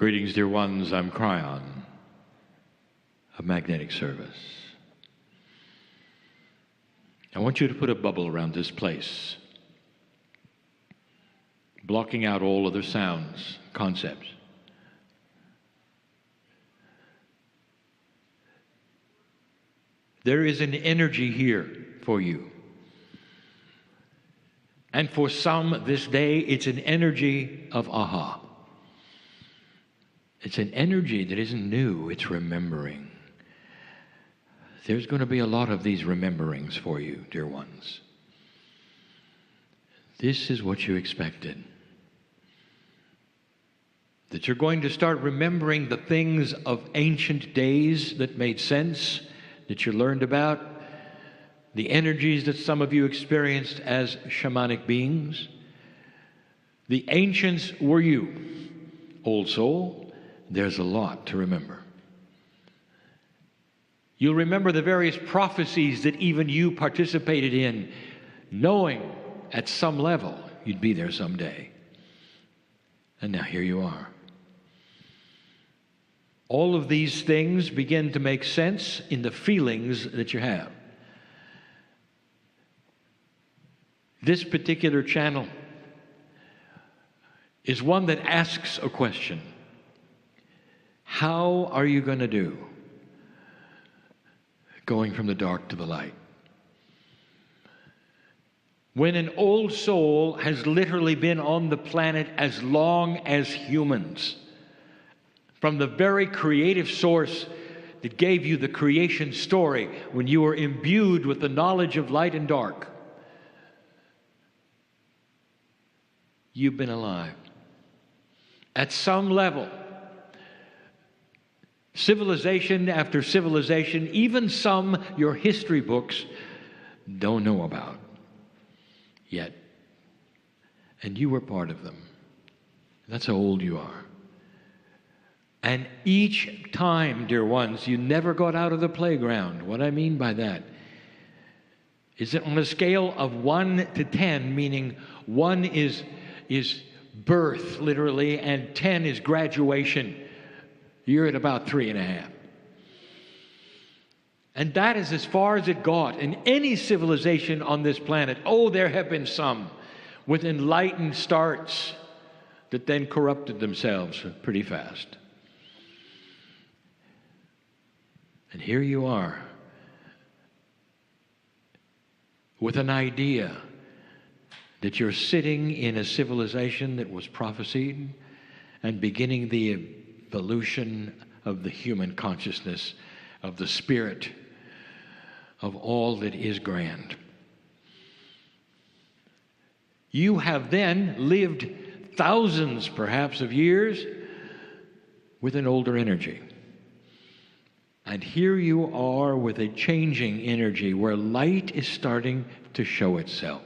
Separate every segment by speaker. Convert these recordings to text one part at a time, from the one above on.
Speaker 1: Greetings, dear ones. I'm Craion of Magnetic Service. I want you to put a bubble around this place, blocking out all other sounds, concepts. There is an energy here for you. And for some this day, it's an energy of aha. It's an energy that isn't new, it's remembering. There's going to be a lot of these rememberings for you, dear ones. This is what you expected. That you're going to start remembering the things of ancient days that made sense, that you learned about, the energies that some of you experienced as shamanic beings. The ancients were you, old soul. There's a lot to remember. You'll remember the various prophecies that even you participated in, knowing at some level you'd be there someday. And now here you are. All of these things begin to make sense in the feelings that you have. This particular channel is one that asks a question. How are you going to do going from the dark to the light? When an old soul has literally been on the planet as long as humans, from the very creative source that gave you the creation story when you were imbued with the knowledge of light and dark, you've been alive. At some level, civilization after civilization, even some your history books don't know about yet. And you were part of them. That's how old you are. And each time, dear ones, you never got out of the playground. What I mean by that is that on a scale of 1 to 10, meaning 1 is birth, literally, and 10 is graduation, you're at about 3.5. And that is as far as it got in any civilization on this planet. Oh, there have been some with enlightened starts that then corrupted themselves pretty fast. And here you are with an idea that you're sitting in a civilization that was prophesied and beginning the evolution of the human consciousness, of the spirit, of all that is grand. You have then lived thousands, perhaps, of years with an older energy. And here you are with a changing energy where light is starting to show itself,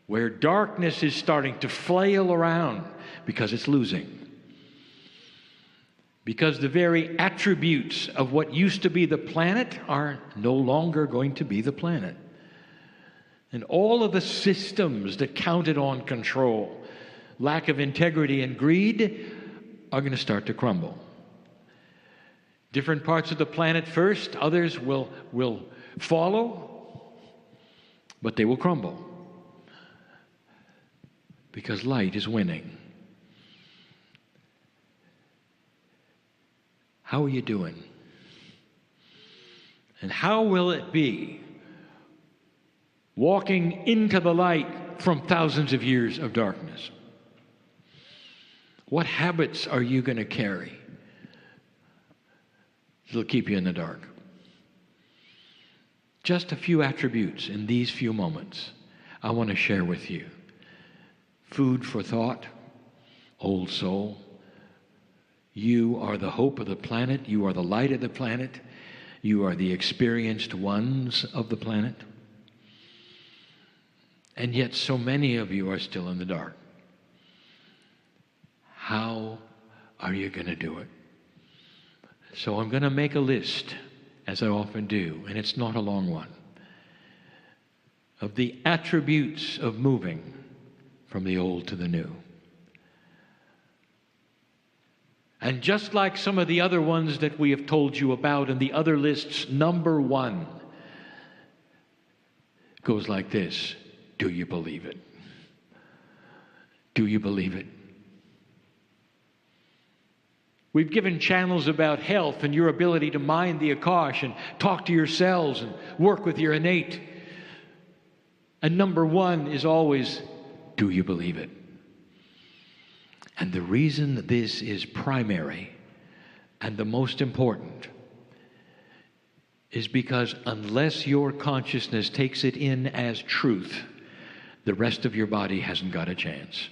Speaker 1: where darkness is starting to flail around because it's losing. Because the very attributes of what used to be the planet are no longer going to be the planet. And all of the systems that counted on control, lack of integrity, and greed are going to start to crumble. Different parts of the planet first, others will follow, but they will crumble. Because light is winning. How are you doing? And how will it be walking into the light from thousands of years of darkness? What habits are you going to carry that'll keep you in the dark? Just a few attributes in these few moments I want to share with you. Food for thought, old soul. You are the hope of the planet. You are the light of the planet. You are the experienced ones of the planet. And yet so many of you are still in the dark. How are you going to do it? So I'm going to make a list, as I often do, and it's not a long one, of the attributes of moving from the old to the new. And just like some of the other ones that we have told you about in the other lists, number one goes like this: do you believe it? Do you believe it? We've given channels about health and your ability to mind the Akash and talk to your cells and work with your innate. And number one is always, do you believe it? And the reason that this is primary and the most important is because unless your consciousness takes it in as truth, the rest of your body hasn't got a chance.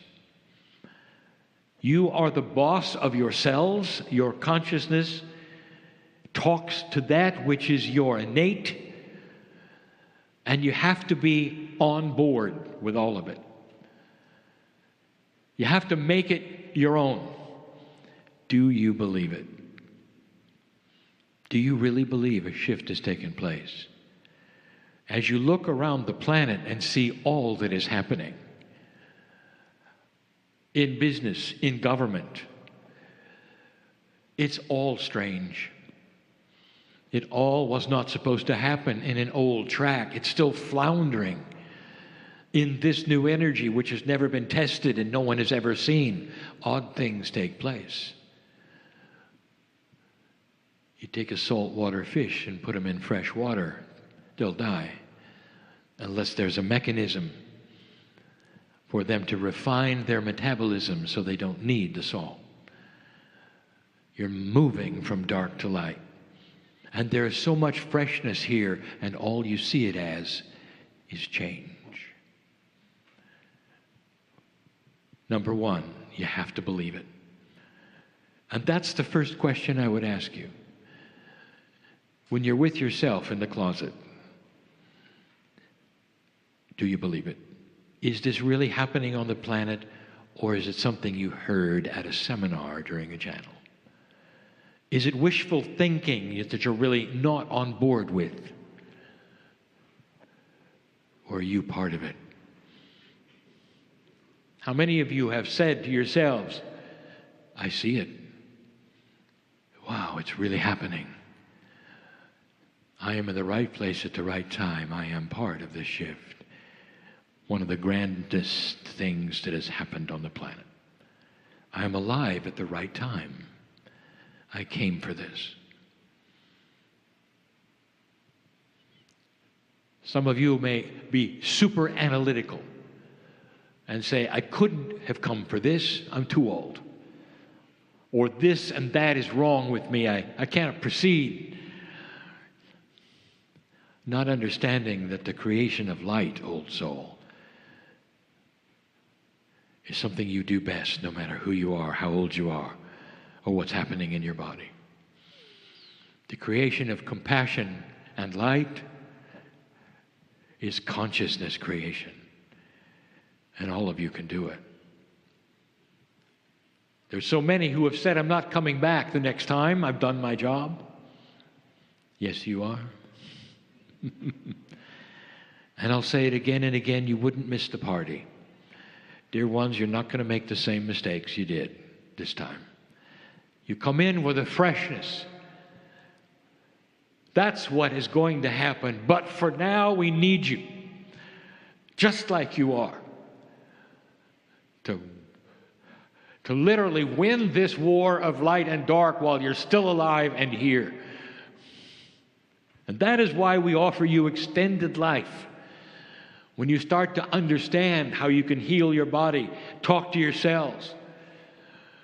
Speaker 1: You are the boss of your cells. Your consciousness talks to that which is your innate, and you have to be on board with all of it. You have to make it your own. Do you believe it? Do you really believe a shift has taken place? As you look around the planet and see all that is happening, in business, in government, it's all strange. It all was not supposed to happen in an old track. It's still floundering in this new energy which has never been tested and no one has ever seen. Odd things take place. You take a saltwater fish and put them in fresh water, they'll die unless there's a mechanism for them to refine their metabolism so they don't need the salt. You're moving from dark to light. And there is so much freshness here, and all you see it as is change. Number one, you have to believe it. And that's the first question I would ask you. When you're with yourself in the closet, do you believe it? Is this really happening on the planet, or is it something you heard at a seminar during a channel? Is it wishful thinking that you're really not on board with? Or are you part of it? How many of you have said to yourselves, I see it. Wow, it's really happening. I am in the right place at the right time. I am part of this shift. One of the grandest things that has happened on the planet. I am alive at the right time. I came for this. Some of you may be super analytical and say, I couldn't have come for this, I'm too old. Or this and that is wrong with me, I can't proceed. Not understanding that the creation of light, old soul, is something you do best no matter who you are, how old you are, or what's happening in your body. The creation of compassion and light is consciousness creation. And all of you can do it. There's so many who have said, I'm not coming back the next time. I've done my job. Yes, you are. And I'll say it again and again, you wouldn't miss the party. Dear ones, you're not going to make the same mistakes you did this time. You come in with a freshness. That's what is going to happen. But for now, we need you, just like you are, to literally win this war of light and dark while you're still alive and here. And that is why we offer you extended life. When you start to understand how you can heal your body, talk to your cells,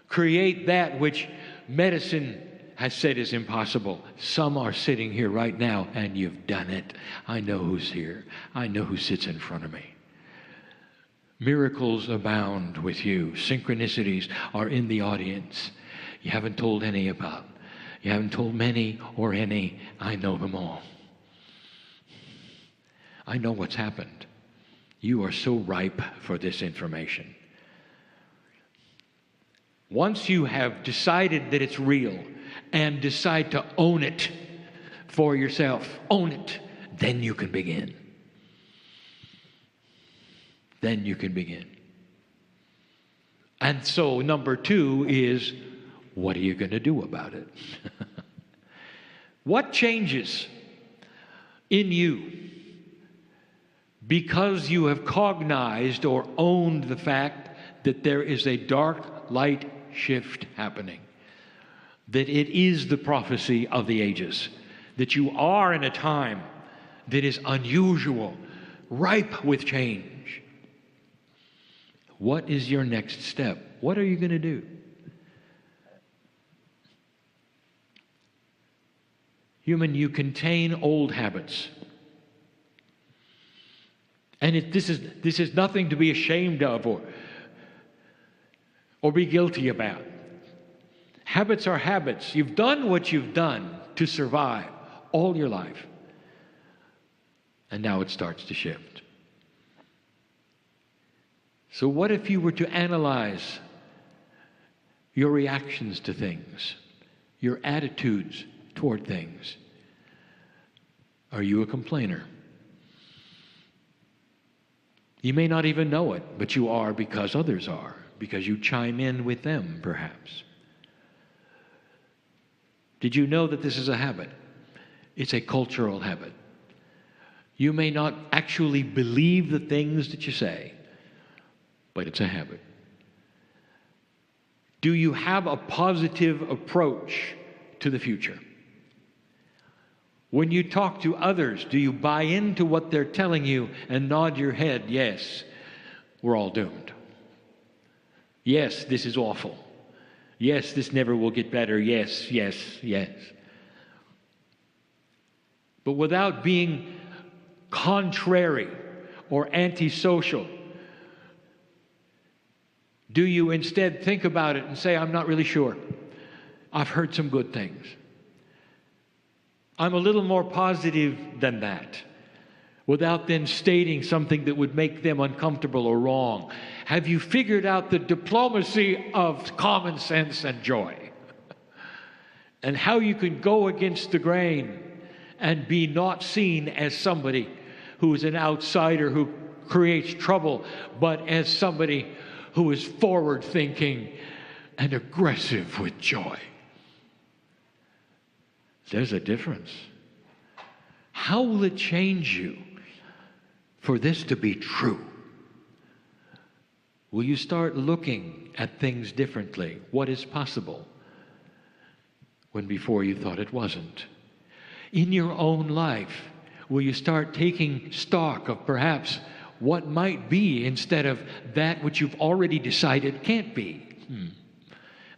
Speaker 1: create that which medicine has said is impossible. Some are sitting here right now, and you've done it. I know who's here. I know who sits in front of me. Miracles abound with you. Synchronicities are in the audience. You haven't told any about. You haven't told many or any. I know them all. I know what's happened. You are so ripe for this information. Once you have decided that it's real and decide to own it for yourself, own it, then you can begin. Then you can begin. And so number two is, What are you going to do about it? What changes in you because you have cognized or owned the fact that there is a dark light shift happening? That it is the prophecy of the ages, that you are in a time that is unusual, ripe with change. What is your next step? What are you going to do? Human, you contain old habits. And this is nothing to be ashamed of or be guilty about. Habits are habits. You've done what you've done to survive all your life. And now it starts to shift. So what if you were to analyze your reactions to things, your attitudes toward things? Are you a complainer? You may not even know it, but you are because others are, because you chime in with them, perhaps. Did you know that this is a habit? It's a cultural habit. You may not actually believe the things that you say, but it's a habit. Do you have a positive approach to the future? When you talk to others, do you buy into what they're telling you and nod your head, yes, we're all doomed. Yes, this is awful. Yes, this never will get better. Yes, yes, yes. But without being contrary or antisocial, do you instead think about it and say, I'm not really sure. I've heard some good things. I'm a little more positive than that, without then stating something that would make them uncomfortable or wrong. Have you figured out the diplomacy of common sense and joy? And how you can go against the grain and be not seen as somebody who is an outsider who creates trouble, but as somebody who is forward-thinking and aggressive with joy. There's a difference. How will it change you for this to be true? Will you start looking at things differently? What is possible when before you thought it wasn't? In your own life, will you start taking stock of perhaps what might be instead of that which you've already decided can't be?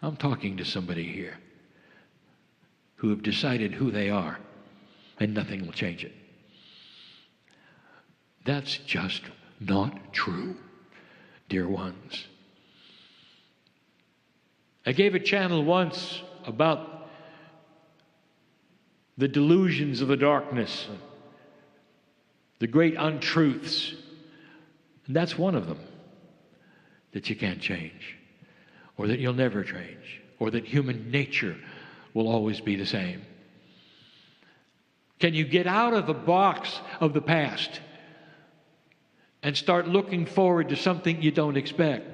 Speaker 1: I'm talking to somebody here who have decided who they are, and nothing will change it. That's just not true, dear ones. I gave a channel once about the delusions of the darkness, the great untruths, and that's one of them, that you can't change, or that you'll never change, or that human nature will always be the same. Can you get out of the box of the past and start looking forward to something you don't expect?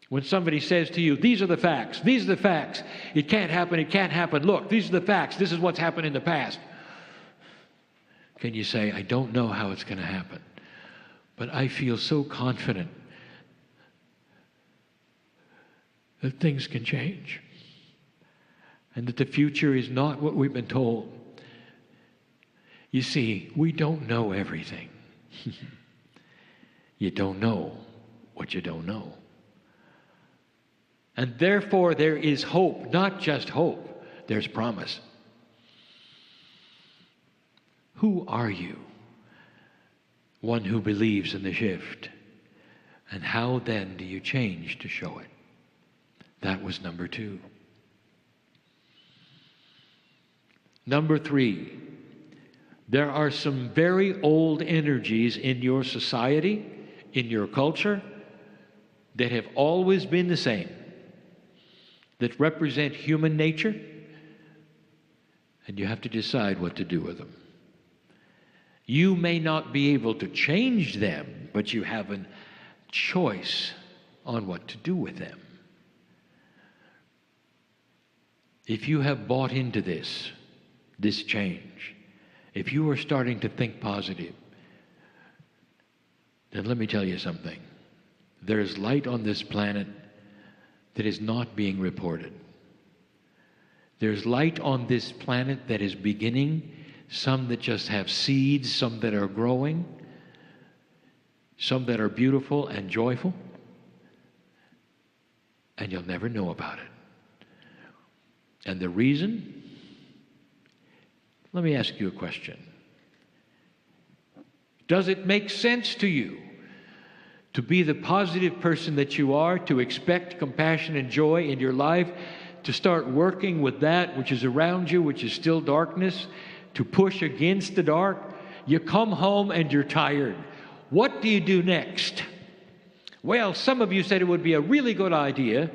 Speaker 1: When somebody says to you, these are the facts, it can't happen, look, these are the facts, this is what's happened in the past. Can you say, I don't know how it's going to happen, but I feel so confident that things can change? And that the future is not what we've been told. You see, we don't know everything. You don't know what you don't know. And therefore there is hope, not just hope, there's promise. Who are you? One who believes in the shift. And how then do you change to show it? That was number 2. Number 3, there are some very old energies in your society, in your culture, that have always been the same, that represent human nature, and you have to decide what to do with them. You may not be able to change them, but you have a choice on what to do with them. If you have bought into this change, if you are starting to think positive, then let me tell you something. There is light on this planet that is not being reported. There's light on this planet that is beginning, some that just have seeds, some that are growing, some that are beautiful and joyful, and you'll never know about it. And the reason? Let me ask you a question. Does it make sense to you to be the positive person that you are, to expect compassion and joy in your life, to start working with that which is around you, which is still darkness, to push against the dark? You come home and you're tired. What do you do next? Well, some of you said it would be a really good idea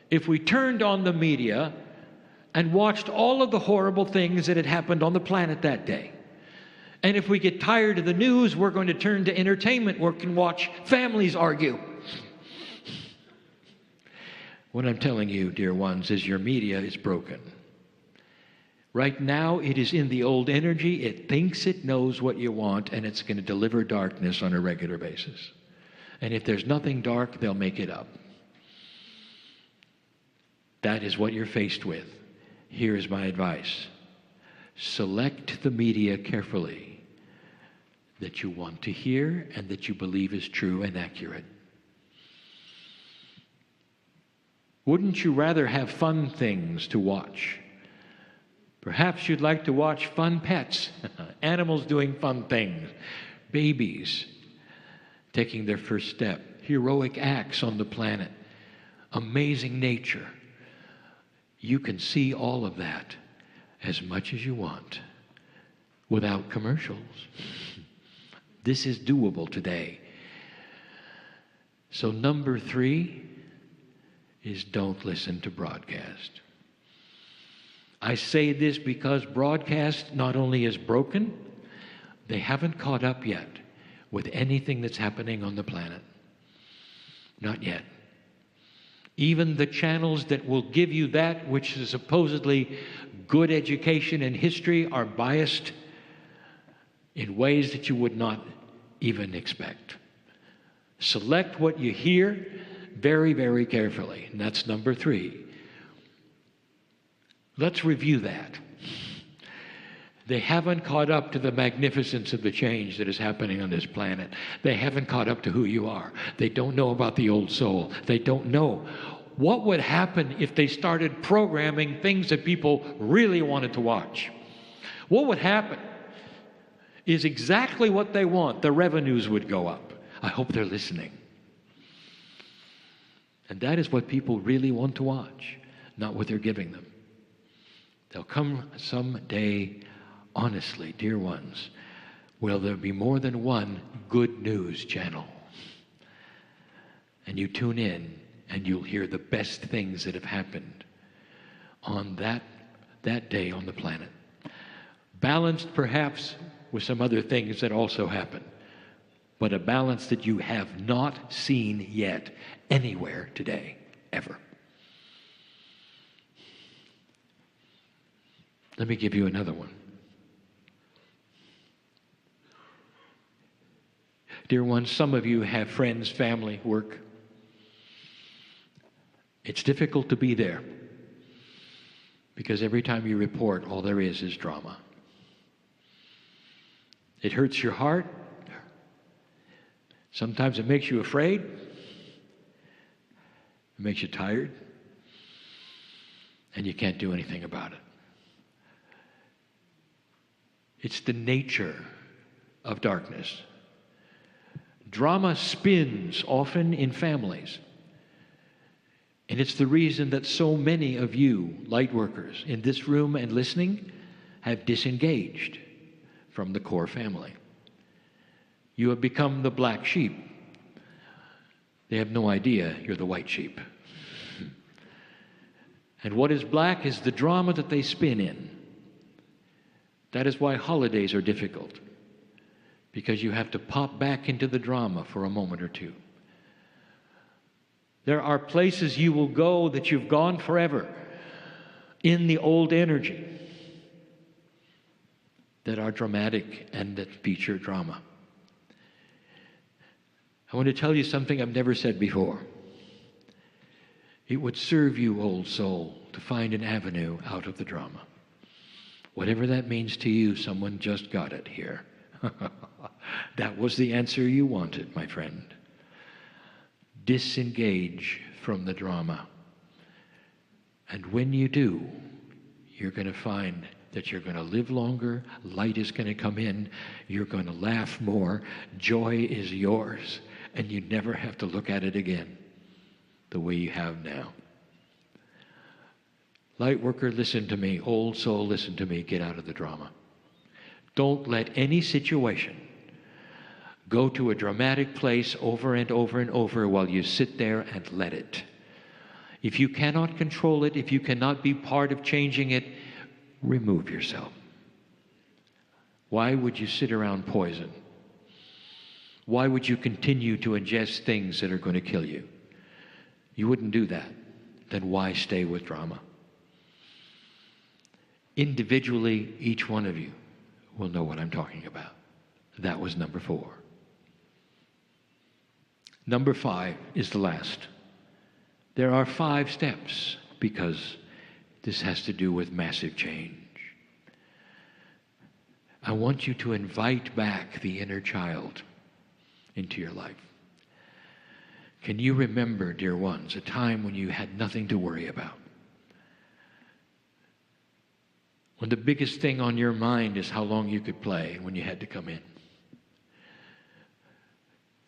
Speaker 1: if we turned on the media and watched all of the horrible things that had happened on the planet that day. And if we get tired of the news, we're going to turn to entertainment where we can watch families argue. What I'm telling you, dear ones, is your media is broken. Right now, it is in the old energy. It thinks it knows what you want, and it's going to deliver darkness on a regular basis. And if there's nothing dark, they'll make it up. That is what you're faced with. Here is my advice. Select the media carefully that you want to hear and that you believe is true and accurate. Wouldn't you rather have fun things to watch? Perhaps you'd like to watch fun pets, animals doing fun things, babies taking their first step, heroic acts on the planet, amazing nature. You can see all of that as much as you want without commercials. This is doable today. So number 3 is don't listen to broadcast. I say this because broadcast not only is broken, they haven't caught up yet with anything that's happening on the planet. Not yet. Even the channels that will give you that which is supposedly good education and history are biased in ways that you would not even expect. Select what you hear very, very carefully. And that's number 3. Let's review that. They haven't caught up to the magnificence of the change that is happening on this planet. They haven't caught up to who you are. They don't know about the old soul. They don't know what would happen if they started programming things that people really wanted to watch. What would happen is exactly what they want. The revenues would go up. I hope they're listening. And that is what people really want to watch, not what they're giving them. There'll come someday, honestly, dear ones, will there be more than one good news channel. And you tune in and you'll hear the best things that have happened on that day on the planet. Balanced perhaps with some other things that also happen, but a balance that you have not seen yet anywhere today, ever. Let me give you another one. Dear ones, some of you have friends, family, work. It's difficult to be there because every time you report, all there is drama. It hurts your heart. Sometimes it makes you afraid. It makes you tired. And you can't do anything about it. It's the nature of darkness. Drama spins often in families. And it's the reason that so many of you, light workers, in this room and listening, have disengaged from the core family. You have become the black sheep. They have no idea you're the white sheep. And what is black is the drama that they spin in. That is why holidays are difficult, because you have to pop back into the drama for a moment or two. There are places you will go that you've gone forever. in the old energy that are dramatic and that feature drama. I want to tell you something I've never said before. It would serve you, old soul, to find an avenue out of the drama. Whatever that means to you, someone just got it here. That was the answer you wanted, my friend. Disengage from the drama. And when you do, you're going to find that you're going to live longer, light is going to come in, you're going to laugh more, joy is yours, and you never have to look at it again the way you have now. Light worker, listen to me. Old soul, listen to me. Get out of the drama. Don't let any situation go to a dramatic place over and over and over while you sit there and let it. If you cannot control it, if you cannot be part of changing it, remove yourself. Why would you sit around poison? Why would you continue to ingest things that are going to kill you? You wouldn't do that. Then why stay with drama? Individually, each one of you will know what I'm talking about. That was number 4. Number 5 is the last. There are 5 steps because this has to do with massive change. I want you to invite back the inner child into your life. Can you remember, dear ones, a time when you had nothing to worry about? When the biggest thing on your mind is how long you could play and when you had to come in.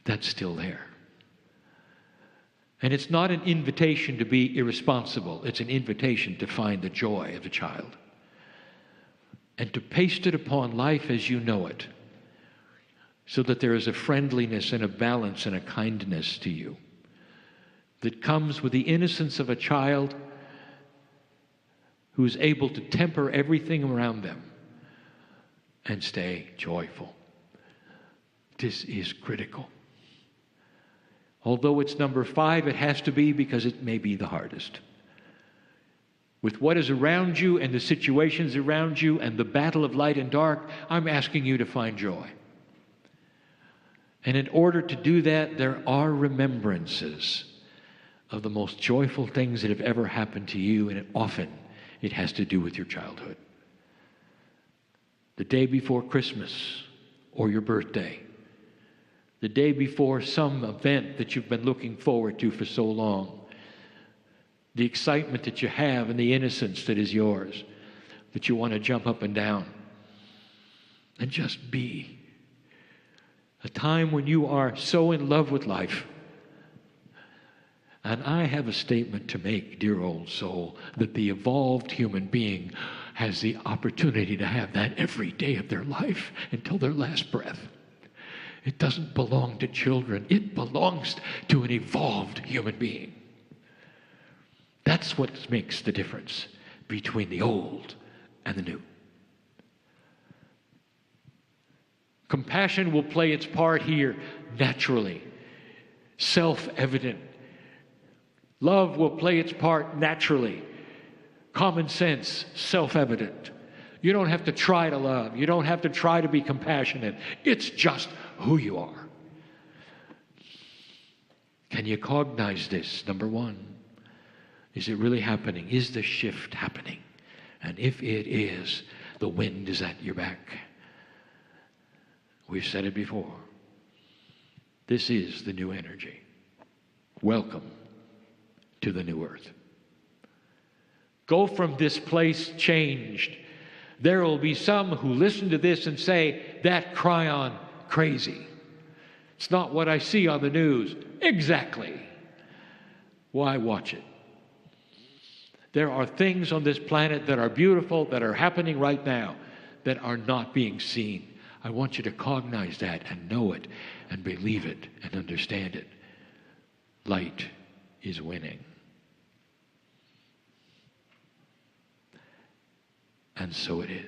Speaker 1: That's still there. And it's not an invitation to be irresponsible. It's an invitation to find the joy of the child. And to paste it upon life as you know it, so that there is a friendliness and a balance and a kindness to you that comes with the innocence of a child who is able to temper everything around them and stay joyful. This is critical. Although it's number 5, it has to be because it may be the hardest. With what is around you and the situations around you and the battle of light and dark, I'm asking you to find joy. And in order to do that, there are remembrances of the most joyful things that have ever happened to you, and often it has to do with your childhood. The day before Christmas or your birthday, the day before some event that you've been looking forward to for so long, the excitement that you have and the innocence that is yours, that you want to jump up and down and just be. A time when you are so in love with life. And I have a statement to make, dear old soul, that the evolved human being has the opportunity to have that every day of their life until their last breath. It doesn't belong to children. It belongs to an evolved human being. That's what makes the difference between the old and the new. Compassion will play its part here naturally, self-evident. Love will play its part naturally. Common sense, self-evident. You don't have to try to love. You don't have to try to be compassionate. It's just who you are. Can you cognize this? Number 1, is it really happening? Is the shift happening? And if it is, the wind is at your back. We've said it before. This is the new energy. Welcome to the new earth. Go from this place changed. There will be some who listen to this and say, that Cryon, crazy. It's not what I see on the news. Exactly. Why watch it? There are things on this planet that are beautiful, that are happening right now, that are not being seen. I want you to cognize that and know it and believe it and understand it. Light is winning. And so it is.